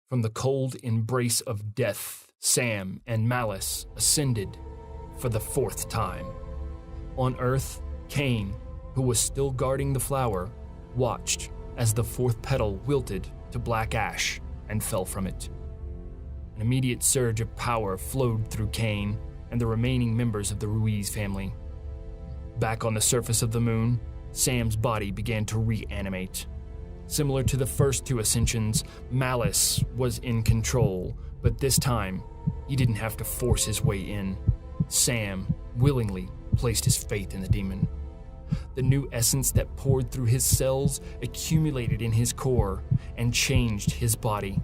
From the cold embrace of death, Sam and Malice ascended for the fourth time. On Earth, Cain, who was still guarding the flower, watched as the fourth petal wilted to black ash and fell from it. An immediate surge of power flowed through Cain and the remaining members of the Ruiz family. Back on the surface of the moon, Sam's body began to reanimate. Similar to the first two ascensions, Malice was in control, but this time, he didn't have to force his way in. Sam willingly placed his faith in the demon. The new essence that poured through his cells accumulated in his core and changed his body.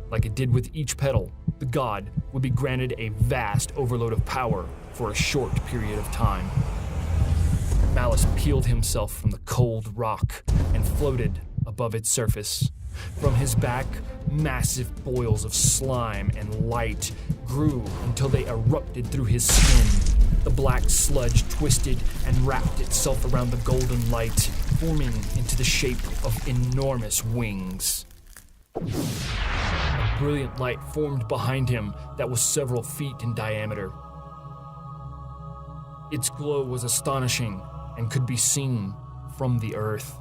Like it did with each petal, the god would be granted a vast overload of power for a short period of time. Malice peeled himself from the cold rock and floated above its surface. From his back, massive boils of slime and light grew until they erupted through his skin. The black sludge twisted and wrapped itself around the golden light, forming into the shape of enormous wings. A brilliant light formed behind him that was several feet in diameter. Its glow was astonishing and could be seen from the earth.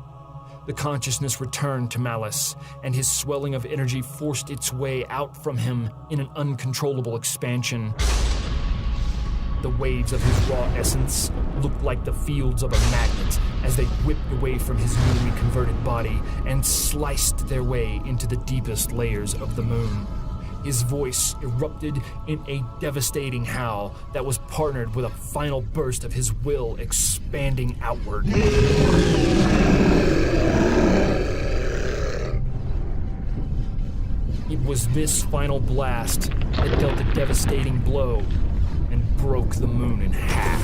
The consciousness returned to Malice, and his swelling of energy forced its way out from him in an uncontrollable expansion. The waves of his raw essence looked like the fields of a magnet as they whipped away from his newly converted body and sliced their way into the deepest layers of the moon. His voice erupted in a devastating howl that was partnered with a final burst of his will expanding outward. It was this final blast that dealt a devastating blow and broke the moon in half.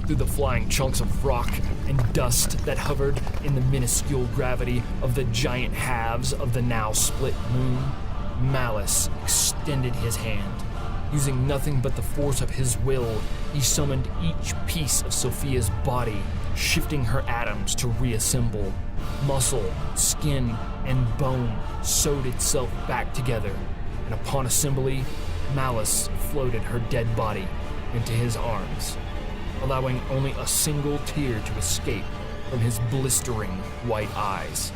Through the flying chunks of rock and dust that hovered in the minuscule gravity of the giant halves of the now split moon, Malice extended his hand. Using nothing but the force of his will, he summoned each piece of Sophia's body, shifting her atoms to reassemble. Muscle, skin, and bone sewed itself back together, and upon assembly, Malice floated her dead body into his arms, allowing only a single tear to escape from his blistering white eyes.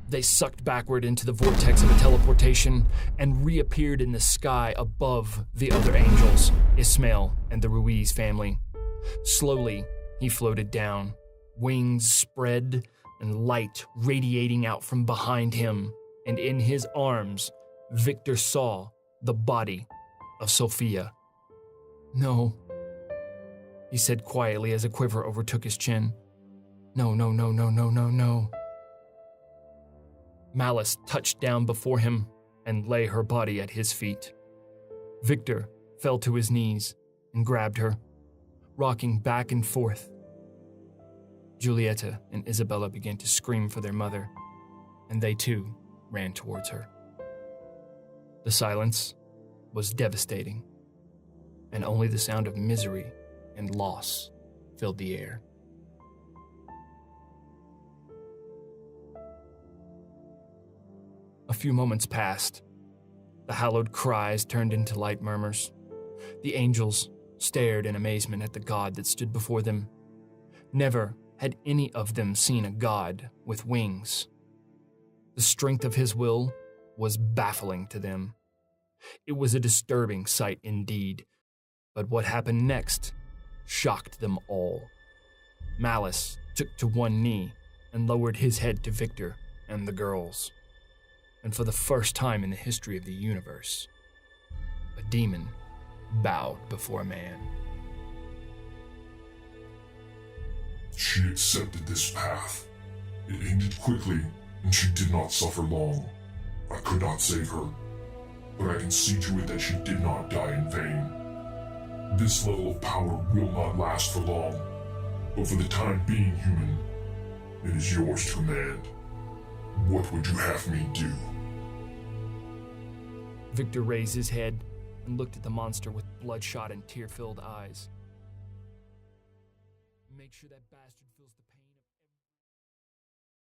They sucked backward into the vortex of a teleportation and reappeared in the sky above the other angels, Ismael and the Ruiz family. Slowly, he floated down, wings spread and light radiating out from behind him, and in his arms, Victor saw the body of Sophia. "No," he said quietly as a quiver overtook his chin. "No, no, no, no, no, no, no." Malice touched down before him and lay her body at his feet. Victor fell to his knees and grabbed her, rocking back and forth. Julieta and Isabella began to scream for their mother, and they too ran towards her. The silence was devastating, and only the sound of misery and loss filled the air. A few moments passed. The hallowed cries turned into light murmurs. The angels stared in amazement at the god that stood before them. Never had any of them seen a god with wings. The strength of his will was baffling to them. It was a disturbing sight indeed, but what happened next shocked them all. Malice took to one knee and lowered his head to Victor and the girls. And for the first time in the history of the universe, a demon bowed before a man. She accepted this path. It ended quickly, and she did not suffer long. I could not save her, but I can see to it that she did not die in vain. This level of power will not last for long, but for the time being, human, it is yours to command. What would you have me do? Victor raised his head and looked at the monster with bloodshot and tear-filled eyes. Make sure that bastard feels the pain.